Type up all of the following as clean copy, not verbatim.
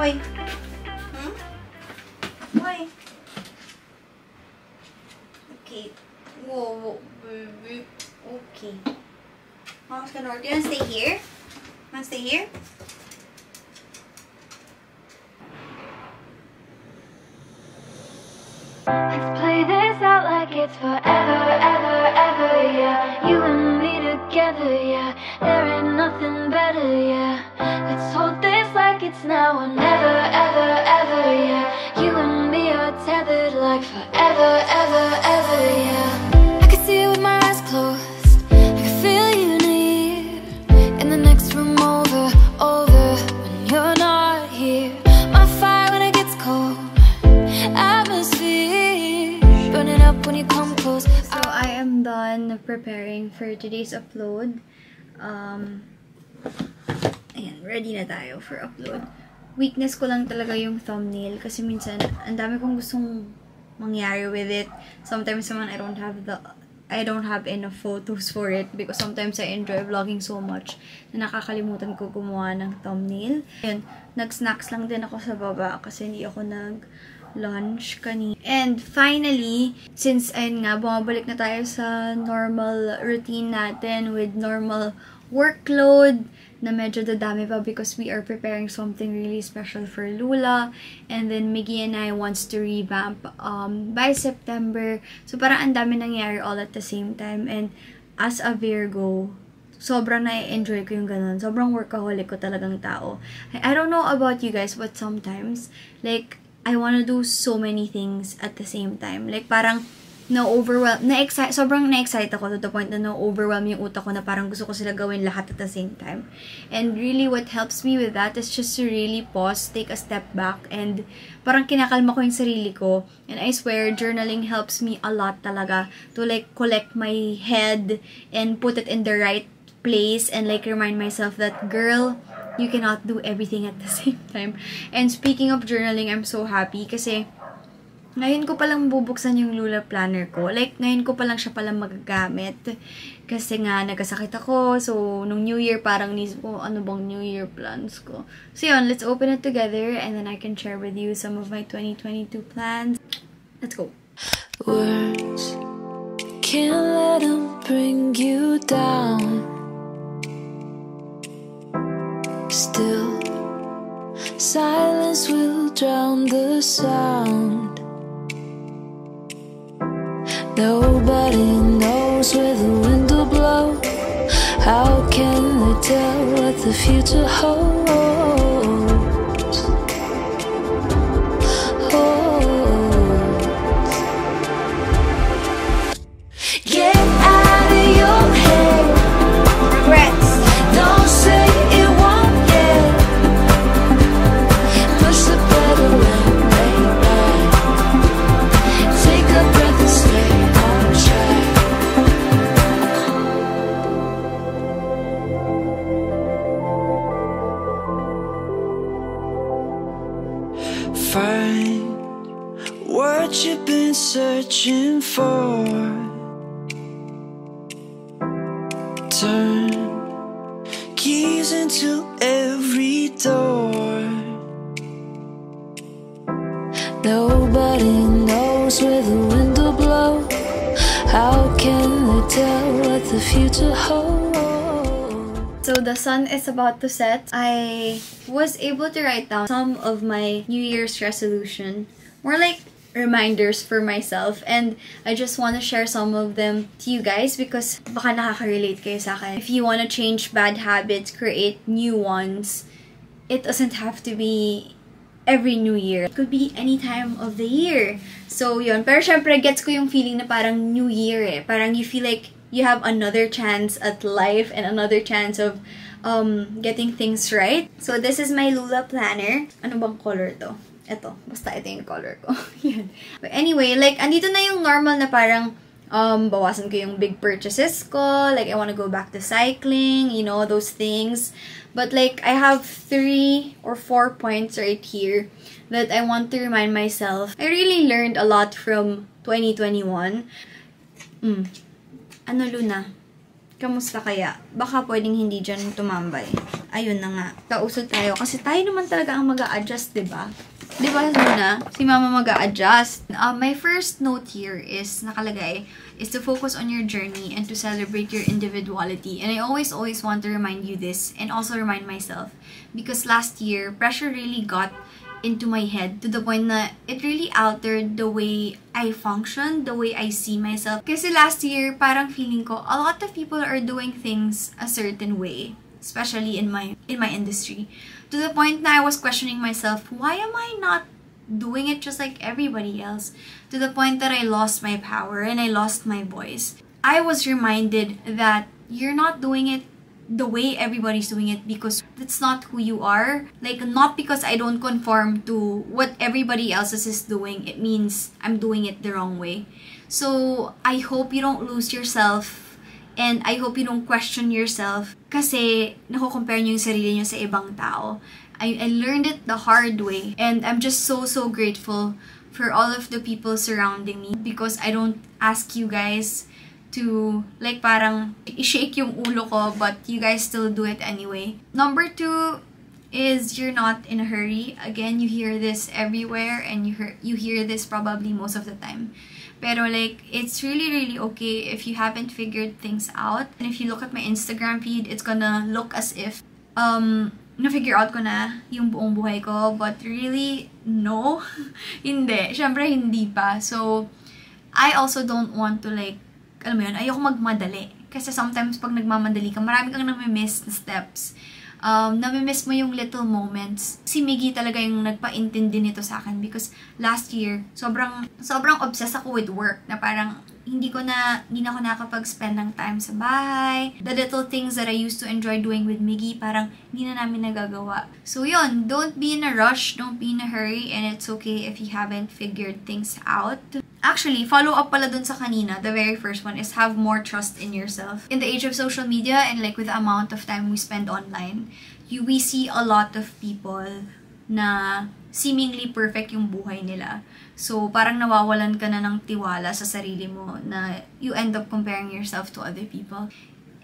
Why? Hmm? Why? Okay. Whoa. Okay. Mom's gonna order. You wanna stay here? Wanna stay here? Let's play this out like it's forever, ever, ever, yeah. You and me together, yeah. There ain't nothing better, yeah. Let's hold this like it's now or never, ever, ever, yeah. You and me are tethered like forever, ever, ever, yeah. I can see you with my eyes closed. I can feel you near. In the next room over, when you're not here. My fire when it gets cold. Atmosphere burning up when you come close. So I am done preparing for today's upload. Ayan, ready na tayo for upload. Weakness ko lang talaga yung thumbnail kasi minsan ang dami kong gustong mangyari with it. Sometimes naman I don't have enough photos for it because sometimes I enjoy vlogging so much na nakakalimutan ko gumawa ng thumbnail. Ayun, nag-snacks lang din ako sa baba kasi hindi ako lunch kanina. And finally, since ayun nga, bumabalik na tayo sa normal routine natin with normal workload na medyo dadami pa because we are preparing something really special for Lula. And then Miggy and I wants to revamp by September. So parang ang dami nangyari all at the same time. And as a Virgo, sobrang na-enjoy ko yung ganun. Sobrang workaholic ko talagang tao. I don't know about you guys, but sometimes, like, I wanna do so many things at the same time. Like, parang sobrang na-excite ako to the point na na-overwhelm yung utak ko na parang gusto ko sila gawin lahat at the same time. And really, what helps me with that is just to really pause, take a step back, and parang kinakalma ko yung sarili ko. And I swear, journaling helps me a lot talaga to like collect my head and put it in the right place and like remind myself that, girl, you cannot do everything at the same time. And speaking of journaling, I'm so happy kasi ngayon ko palang bubuksan yung Lula planner ko. Like, ngayon ko palang siya palang magagamit. Kasi nga, nagkasakit ako. So, nung New Year, parang nisip ko, ano bang New Year plans ko? So, yun, let's open it together and then I can share with you some of my 2022 plans. Let's go. Words can't let them bring you down. Still, silence will drown the sound. Nobody knows where the wind will blow. How can they tell what the future holds? Get out of your head. Regrets. Don't say it won't get. Push the pedal and lay back. Take a breath and stay on track. Find what you've been searching for. Turn keys into every door. Nobody knows where the wind will blow. How can they tell what the future holds? So the sun is about to set. I was able to write down some of my New Year's resolution. More like reminders for myself, and I just want to share some of them to you guys because baka nakaka-relate kayo sa akin. If you want to change bad habits, create new ones, it doesn't have to be every New Year. It could be any time of the year. So yun, pero syempre gets ko yung feeling na parang New Year eh. Parang you feel like you have another chance at life and another chance of getting things right. So this is my Lula planner. Ano bang color to? Ito. Basta ito yung color ko. Yan. But anyway, like, andito na yung normal na parang, bawasan ko yung big purchases ko. Like, I want to go back to cycling, you know, those things. But, like, I have 3 or 4 points right here that I want to remind myself. I really learned a lot from 2021. Ano, Luna? Kamusta kaya? Baka pwedeng hindi dyan tumambay. Ayun na nga. Kausap tayo. Kasi tayo naman talaga ang mag-a-adjust, diba? Diba, Luna? Si Mama mag-a-adjust. My first note here is, nakalagay, is to focus on your journey and to celebrate your individuality. And I always want to remind you this and also remind myself. Because last year, pressure really got into my head to the point na it really altered the way I function, the way I see myself. Kasi last year, parang feeling ko, a lot of people are doing things a certain way, especially in my industry. To the point na I was questioning myself, why am I not doing it just like everybody else? To the point that I lost my power and I lost my voice. I was reminded that you're not doing it the way everybody's doing it because that's not who you are. Like, not because I don't conform to what everybody else is doing, it means I'm doing it the wrong way. So, I hope you don't lose yourself and I hope you don't question yourself kasi nako-compare nyo yung sarili nyo sa ibang tao. I learned it the hard way and I'm just so grateful for all of the people surrounding me because I don't ask you guys to, like, parang i-shake yung ulo ko, but you guys still do it anyway. Number 2 is you're not in a hurry. Again, you hear this everywhere, and you hear this probably most of the time. Pero, like, it's really okay if you haven't figured things out. And if you look at my Instagram feed, it's gonna look as if, na-figure out ko na yung buong buhay ko. But really, no. Hindi. Syempre, hindi pa. So, I also don't want to, like, alam mo yun, ayoko magmadali. Kasi sometimes pag nagmamadali ka, marami kang namimiss na steps. Namimiss mo yung little moments. Si Miggy talaga yung nagpaintindi nito sa akin because last year, sobrang obsessed ako with work na parang hindi na ako nakapag-spend ng time sa bahay. The little things that I used to enjoy doing with Miggy, parang hindi na namin nagagawa. So yun, don't be in a rush, don't be in a hurry, and it's okay if you haven't figured things out. Actually, follow up pala dun sa kanina, the very first one is have more trust in yourself. In the age of social media and like with the amount of time we spend online, we see a lot of people na seemingly perfect yung buhay nila. So, parang nawawalan ka na ng tiwala sa sarili mo na you end up comparing yourself to other people.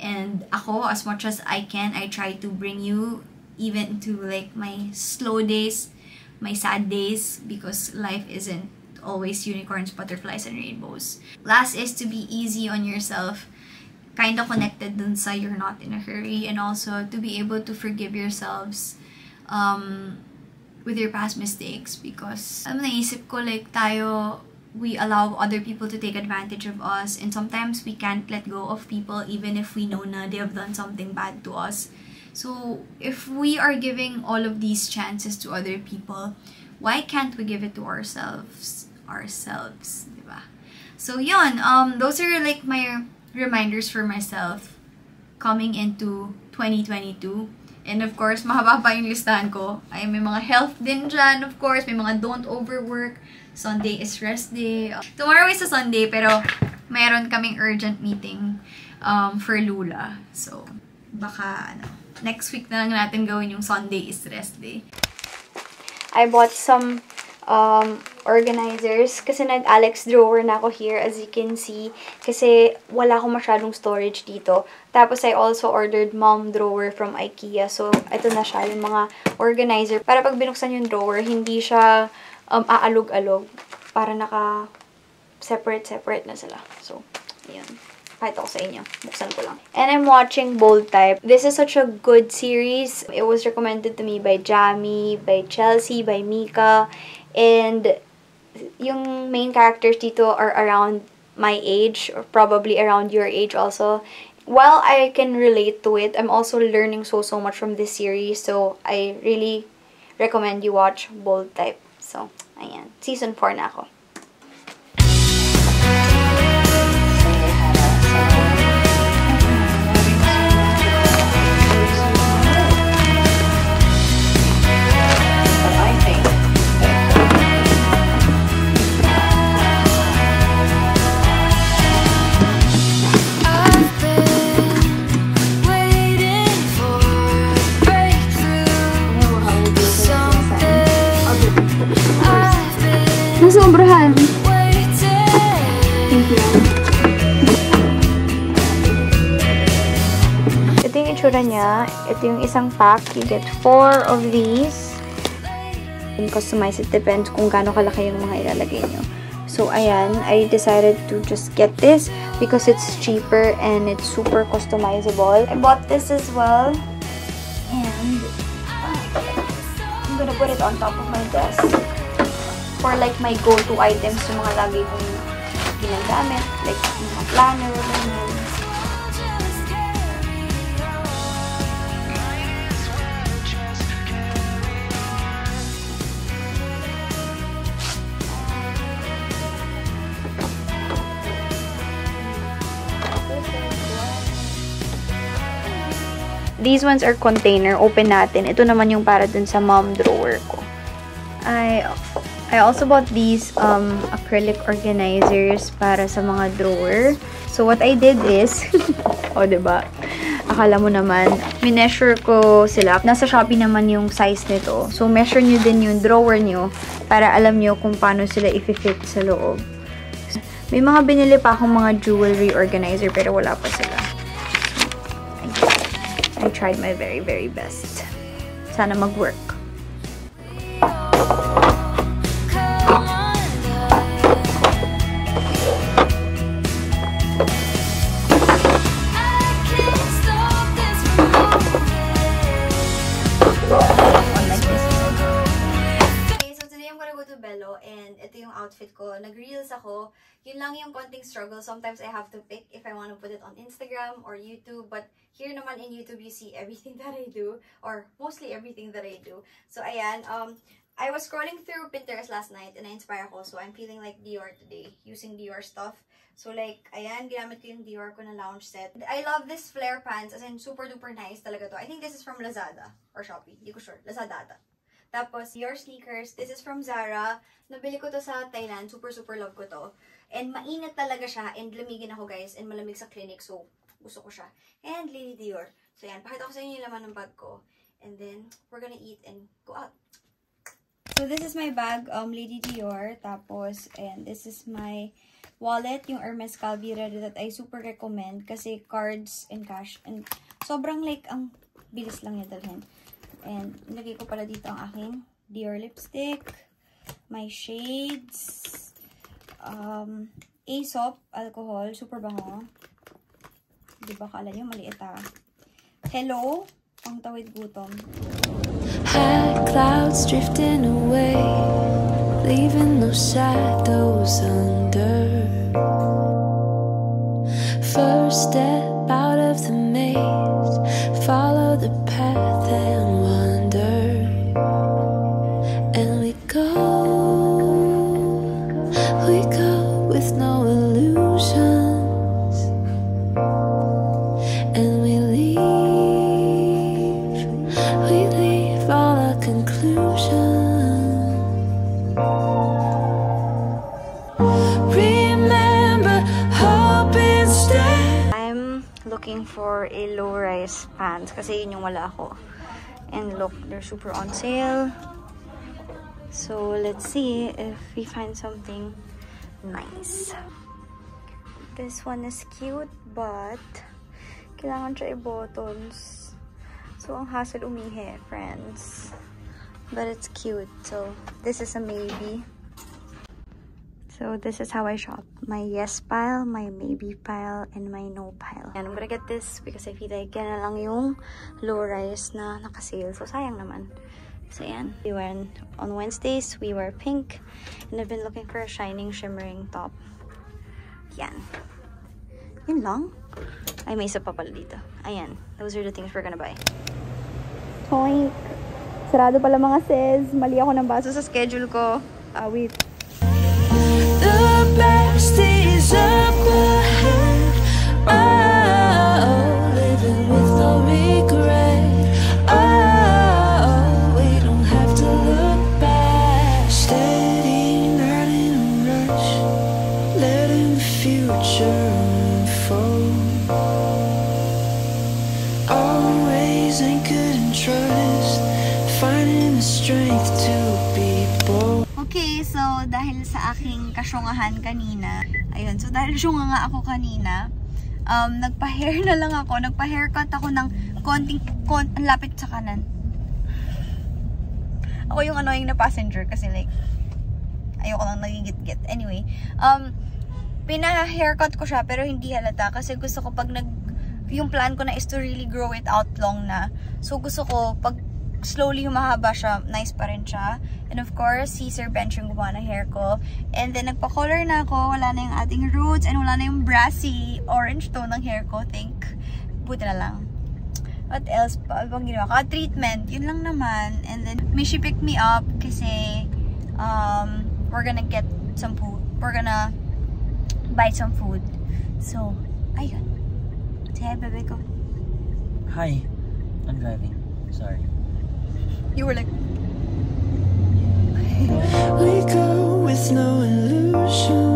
And ako, as much as I can, I try to bring you even to like my slow days, my sad days, because life isn't always unicorns, butterflies, and rainbows. Last is to be easy on yourself, kind of connected dun sa you're not in a hurry, and also to be able to forgive yourselves with your past mistakes because naisip ko like we allow other people to take advantage of us and sometimes we can't let go of people even if we know na they have done something bad to us. So if we are giving all of these chances to other people, why can't we give it to ourselves, diba? So yun, those are like my reminders for myself coming into 2022. And of course, mahaba pa yung listahan ko. Ay, may mga health din dyan, of course. May mga don't overwork. Sunday is rest day. Tomorrow is a Sunday, pero mayroon kaming urgent meeting for Lula. So, baka, next week na lang natin gawin yung Sunday is rest day. I bought some organizers kasi nag-Alex drawer na ako here as you can see kasi wala akong masyadong storage dito. Tapos I also ordered mom drawer from IKEA. So ito na siya, yung mga organizer. Para pag binuksan yung drawer, hindi siya aalog-alog. Para naka separate na sila. So, ayan. Pakita ko sa inyo. Buksan ko lang. And I'm watching Bold Type. This is such a good series. It was recommended to me by Jamie, by Chelsea, by Mika. And yung main characters dito are around my age or probably around your age also. While I can relate to it, I'm also learning so much from this series. So, I really recommend you watch Bold Type. So, ayan. Season 4 na ako. yung itsura niya. Ito yung isang pack. You get 4 of these. And customize it. Depends kung gaano kalaki yung mga ilalagay nyo. So, ayan. I decided to just get this because it's cheaper and it's super customizable. I bought this as well. And I'm gonna put it on top of my desk for like my go-to items yung mga lagi kong ginagamit. Like, mga planner, ganyan. These ones are container. Open natin. Ito naman yung para dun sa mom drawer ko. I also bought these acrylic organizers para sa mga drawer. So, what I did is, o, diba? Akala mo naman, mineasure ko sila. Nasa Shopee naman yung size nito. So, measure nyo din yung drawer nyo para alam nyo kung paano sila i-fit sa loob. May mga binili pa akong mga jewelry organizer pero wala pa sila. I tried my very, very best. Sana mag-work. And ito yung outfit ko. Nag-reels ako. Yun lang yung konting struggle. Sometimes I have to pick if I want to put it on Instagram or YouTube. But here naman in YouTube, you see everything that I do. Or mostly everything that I do. So, ayan. I was scrolling through Pinterest last night and na-inspire ako. So, I'm feeling like Dior today. Using Dior stuff. So, like, ayan. Ginamit ko yung Dior ko na lounge set. I love this flare pants. As in, super duper nice talaga to. I think this is from Lazada or Shopee. Hindi ko sure. Lazada ata. Tapos, your sneakers. This is from Zara. Nabili ko to sa Thailand. Super, super love ko to. And mainit talaga siya. And lamigin ako, guys. And malamig sa clinic. So, gusto ko siya. And Lady Dior. So, yan. Pakita ko sa inyo yung laman ng bag ko. And then, we're gonna eat and go out. So, this is my bag. Lady Dior. Tapos, and this is my wallet. Yung Hermes Calvira that I super recommend. Kasi cards and cash. And sobrang like, ang bilis lang niya dalhin. And, nilagay ko pala dito ang aking Dior lipstick, my shades, Aesop alcohol, super bango. Diba, kala nyo, maliit ah. Hello, pang tawid gutom. High clouds drifting away, leaving no shadows under. First step out of the maze, follow the path and wander. And we go with no illusions. And we leave all our conclusions. Remember, hope instead. I'm looking for a low-rise pants kasi yun yung wala ako. And look, they're super on sale. So, let's see if we find something nice. This one is cute, but kailangan siya i-buttons. So, ang hassle umihi, friends. But it's cute. So, this is a maybe. So, this is how I shop. My yes pile, my maybe pile, and my no pile. And I'm gonna get this because I feel like yan na lang yung low-rise na nakasale. So, sayang naman. So, yan. We went on Wednesdays. We wear pink. And I've been looking for a shining, shimmering top. Yan. Yun lang. Ay, may isa pa pala dito. Ayan. Those are the things we're gonna buy. Toink! Sarado pala mga sis. Mali ako ng baso sa schedule ko. Wait. The best is up ahead. Oh, living with no regret. Oh, we don't have to look back. Steady, not in a rush. Letting the future unfold. Always anchored in trust. Finding the strength to be bold. Okay, so dahil sa aking kasyungahan kanina, ayun, so dahil syunga nga ako kanina, nagpa-hair na lang ako. Nagpa-haircut ako ng ang lapit sa kanan. Ako yung annoying na passenger kasi like, ayoko lang nagigit-git. Anyway, pina-haircut ko siya pero hindi halata kasi gusto ko pag yung plan ko na is to really grow it out long na. So gusto ko pag slowly humahaba siya, nice pa rin siya. And of course, si Sir Bench yung gumawa ng hair ko. And then nagpa-color na ako, wala na yung ating roots and wala na yung brassy orange tone ng hair ko. Buti na lang. What else pa? Ibang ginawa ko? Treatment. Yun lang naman. And then, she picked me up kasi we're gonna get some food. We're gonna buy some food. So, ayun. Say hi, bebe ko. Hi. I'm driving. Sorry. You were like... We go with no illusion.